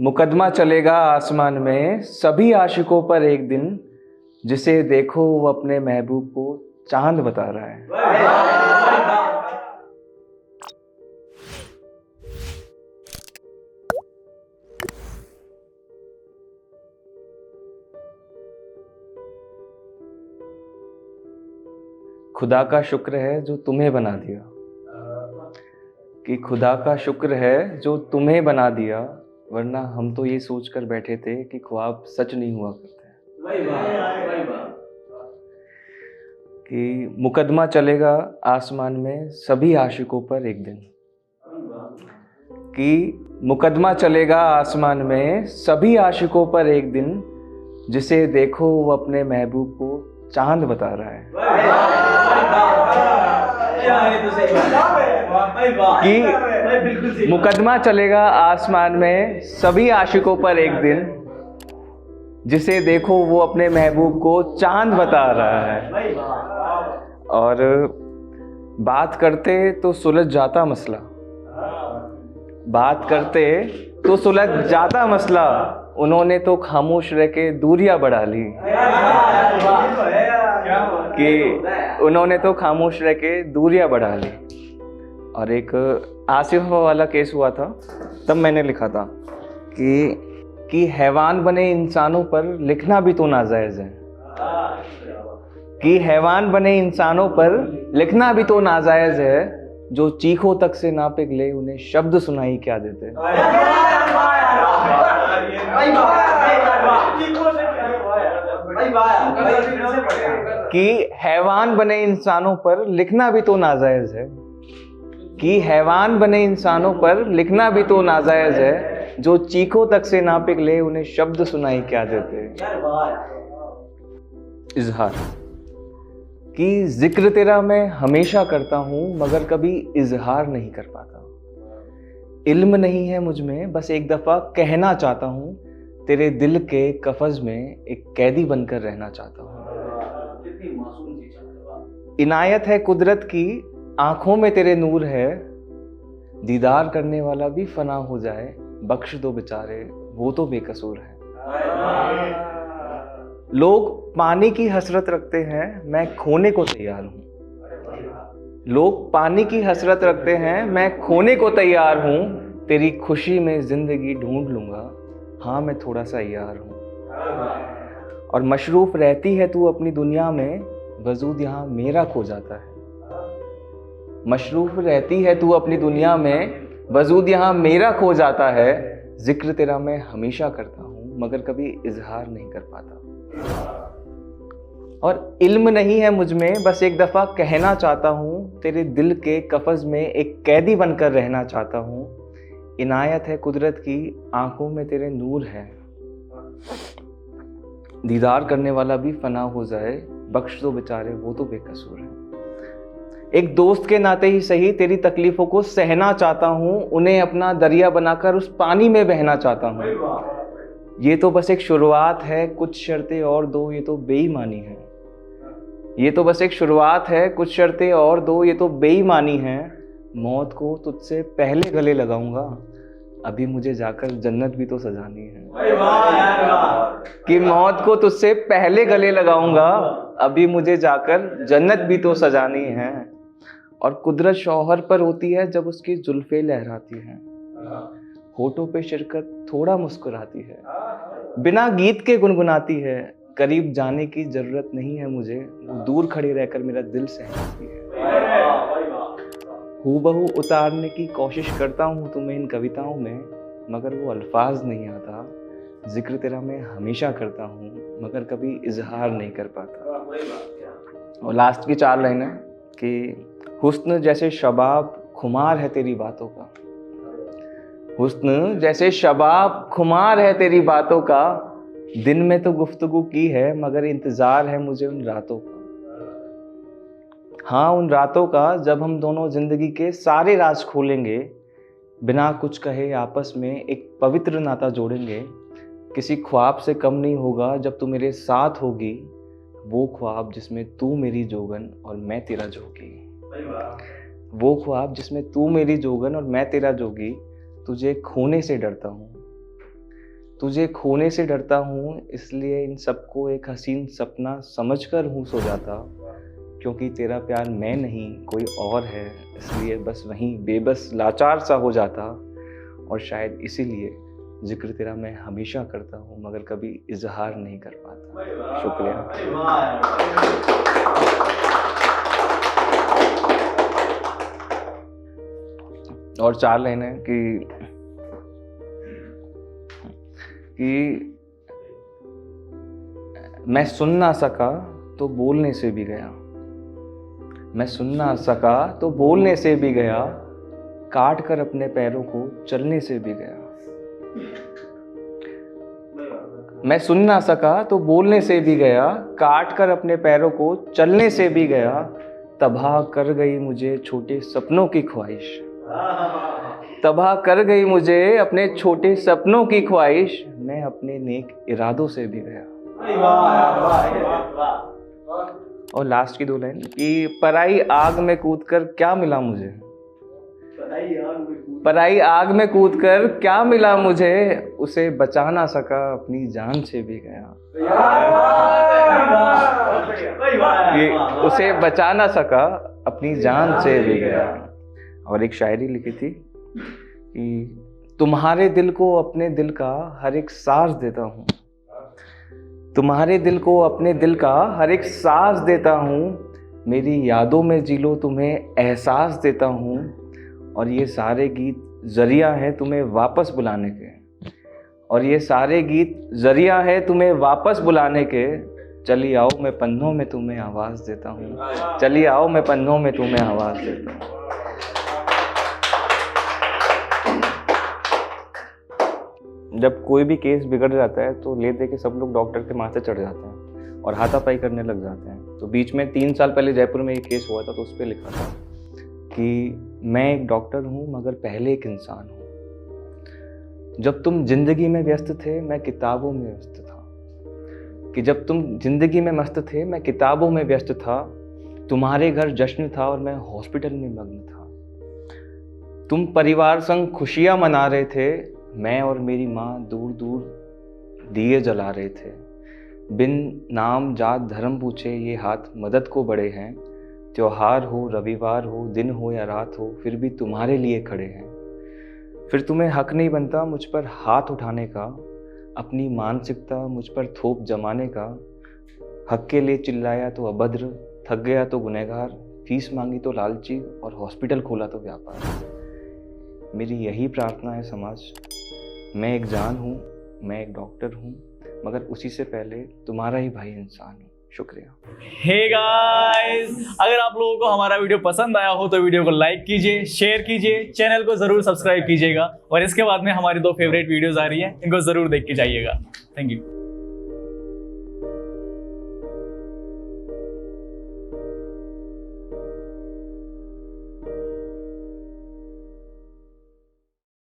मुकदमा चलेगा आसमान में सभी आशिकों पर एक दिन, जिसे देखो वो अपने महबूब को चांद बता रहा है। खुदा का शुक्र है जो तुम्हें बना दिया, कि खुदा का शुक्र है जो तुम्हें बना दिया, वरना हम तो ये सोचकर बैठे थे कि ख्वाब सच नहीं हुआ करते। कि मुकदमा चलेगा आसमान में सभी आशिकों पर एक दिन, कि मुकदमा चलेगा आसमान में सभी आशिकों पर एक दिन, जिसे देखो वो अपने महबूब को चांद बता रहा है। कि मुकदमा चलेगा आसमान में सभी आशिकों पर एक दिन, जिसे देखो वो अपने महबूब को चांद बता रहा है। और बात करते तो सुलझ जाता मसला, बात करते तो सुलझ जाता मसला, उन्होंने तो खामोश रह के दूरियां बढ़ा ली। कि उन्होंने तो खामोश रह के दूरियां बढ़ा ली। और एक आसिफ वाला केस हुआ था, तब मैंने लिखा था कि हैवान बने इंसानों पर लिखना भी तो नाजायज़ है। कि हैवान बने इंसानों पर लिखना भी तो नाजायज़ है, जो चीखों तक से ना पिघले उन्हें शब्द सुनाई क्या देते। कि हैवान बने इंसानों पर लिखना भी तो नाजायज़ है, कि हैवान बने इंसानों पर लिखना भी तो नाजायज़ है, जो चीखों तक से ना पिघले उन्हें शब्द सुनाई क्या देते। इजहार। कि जिक्र तेरा मैं हमेशा करता हूँ मगर कभी इजहार नहीं कर पाता। इल्म नहीं है मुझ में, बस एक दफ़ा कहना चाहता हूँ, तेरे दिल के कफज में एक कैदी बनकर रहना चाहता हूँ। इनायत है कुदरत की आंखों में तेरे नूर है, दीदार करने वाला भी फना हो जाए, बख्श दो बेचारे वो तो बेकसूर है। लोग पानी की हसरत रखते हैं, मैं खोने को तैयार हूँ। लोग पानी की हसरत रखते हैं, मैं खोने को तैयार हूँ, तेरी खुशी में जिंदगी ढूंढ लूंगा, हाँ मैं थोड़ा सा यार हूँ। और मशरूफ रहती है तू अपनी दुनिया में, वजूद यहाँ मेरा खो जाता है। मशरूफ रहती है तू अपनी दुनिया में, वजूद यहाँ मेरा खो जाता है। जिक्र तेरा मैं हमेशा करता हूँ मगर कभी इजहार नहीं कर पाता। और इल्म नहीं है मुझ में, बस एक दफ़ा कहना चाहता हूँ, तेरे दिल के कफज में एक कैदी बनकर रहना चाहता हूँ। इनायत है कुदरत की आंखों में तेरे नूर है, दीदार करने वाला भी फना हो जाए, बख्श दो बेचारे वो तो बेकसूर है। एक दोस्त के नाते ही सही तेरी तकलीफों को सहना चाहता हूँ, उन्हें अपना दरिया बनाकर उस पानी में बहना चाहता हूँ। ये तो बस एक शुरुआत है, कुछ शर्तें और दो, ये तो बेईमानी है। ये तो बस एक शुरुआत है, कुछ शर्तें और दो, ये तो बेईमानी है। मौत को तुझसे पहले गले लगाऊंगा, अभी मुझे जाकर जन्नत भी तो सजानी है। कि मौत को तुझसे पहले गले लगाऊंगा, अभी मुझे जाकर जन्नत भी तो सजानी है। और कुदरत शौहर पर होती है जब उसकी जुल्फे लहराती हैं, होठों पे शिरकत थोड़ा मुस्कुराती है, बिना गीत के गुनगुनाती है। करीब जाने की जरूरत नहीं है मुझे, वो दूर खड़ी रहकर मेरा दिल सहलाती है। हूबहू उतारने की कोशिश करता हूँ तुम्हें इन कविताओं में, मगर वो अल्फाज नहीं आता। जिक्र तेरा मैं हमेशा करता हूँ मगर कभी इजहार नहीं कर पाता। और लास्ट की 4 लाइनें कि हुस्न जैसे शबाब खुमार है तेरी बातों का, हुस्न जैसे शबाब खुमार है तेरी बातों का, दिन में तो गुफ्तगू की है मगर इंतज़ार है मुझे उन रातों का। हाँ उन रातों का जब हम दोनों ज़िंदगी के सारे राज खोलेंगे, बिना कुछ कहे आपस में एक पवित्र नाता जोड़ेंगे। किसी ख्वाब से कम नहीं होगा जब तू मेरे साथ होगी, वो ख्वाब जिसमें तू मेरी जोगन और मैं तेरा जोगी। वो ख्वाब जिसमें तू मेरी जोगन और मैं तेरा जोगी, तुझे खोने से डरता हूँ, तुझे खोने से डरता हूँ, इसलिए इन सबको एक हसीन सपना समझकर हूँ सो जाता। क्योंकि तेरा प्यार मैं नहीं कोई और है, इसलिए बस वहीं बेबस लाचार सा हो जाता। और शायद इसीलिए जिक्र तेरा मैं हमेशा करता हूँ, मगर कभी इजहार नहीं कर पाता। शुक्रिया। और 4 लाइनें कि मैं सुन ना सका तो बोलने से भी गया, मैं सुन ना सका तो बोलने से भी गया, काट कर अपने पैरों को चलने से भी गया। मैं सुन ना सका तो बोलने से भी गया, काट कर अपने पैरों को चलने से भी गया। तबाह कर गई मुझे छोटे सपनों की ख्वाहिश, तबाह कर गई मुझे अपने छोटे सपनों की ख्वाहिश। मैं अपने नेक इरादों से भी गया। और लास्ट की 2 लाइन कि पराई आग में कूदकर क्या मिला मुझे, पराई आग में कूदकर क्या मिला मुझे, उसे बचा ना सका अपनी जान से भी गया। उसे बचा ना सका अपनी जान से भी गया। और एक शायरी लिखी थी कि तुम्हारे दिल को अपने दिल का हर एक साज देता हूँ, तुम्हारे दिल को अपने दिल का हर एक साज देता हूँ। मेरी यादों में जी लो तुम्हें एहसास देता हूँ। और ये सारे गीत जरिया है तुम्हें वापस बुलाने के, और ये सारे गीत जरिया है तुम्हें वापस बुलाने के। चली आओ मैं पन्नों में तुम्हें आवाज़ देता हूँ, चली आओ मैं पन्नों में तुम्हें आवाज़ देता हूँ। जब कोई भी केस बिगड़ जाता है तो ले दे के सब लोग डॉक्टर के माथे चढ़ जाते हैं और हाथापाई करने लग जाते हैं। तो बीच में 3 साल पहले जयपुर में एक केस हुआ था, तो उस पर लिखा था कि मैं एक डॉक्टर हूँ मगर पहले एक इंसान हूँ। जब तुम जिंदगी में व्यस्त थे मैं किताबों में व्यस्त था, कि जब तुम जिंदगी में मस्त थे मैं किताबों में व्यस्त था। तुम्हारे घर जश्न था और मैं हॉस्पिटल में मग्न था। तुम परिवार संग खुशियाँ मना रहे थे, मैं और मेरी माँ दूर दूर दिए जला रहे थे। बिन नाम जात धर्म पूछे ये हाथ मदद को बड़े हैं। त्योहार हो रविवार हो दिन हो या रात हो, फिर भी तुम्हारे लिए खड़े हैं। फिर तुम्हें हक नहीं बनता मुझ पर हाथ उठाने का, अपनी मानसिकता मुझ पर थोप जमाने का। हक के लिए चिल्लाया तो अभद्र, थक गया तो गुनहगार, फीस मांगी तो लालची और हॉस्पिटल खोला तो व्यापार। मेरी यही प्रार्थना है समाज, मैं एक जान हूँ, मैं एक डॉक्टर हूँ, मगर उसी से पहले तुम्हारा ही भाई इंसान हूँ। शुक्रिया। हे गाइस, अगर आप लोगों को हमारा वीडियो पसंद आया हो तो वीडियो को लाइक कीजिए, शेयर कीजिए, चैनल को जरूर सब्सक्राइब कीजिएगा। और इसके बाद में हमारी 2 फेवरेट वीडियोस आ रही है, इनको जरूर देख के जाइएगा। Thank you.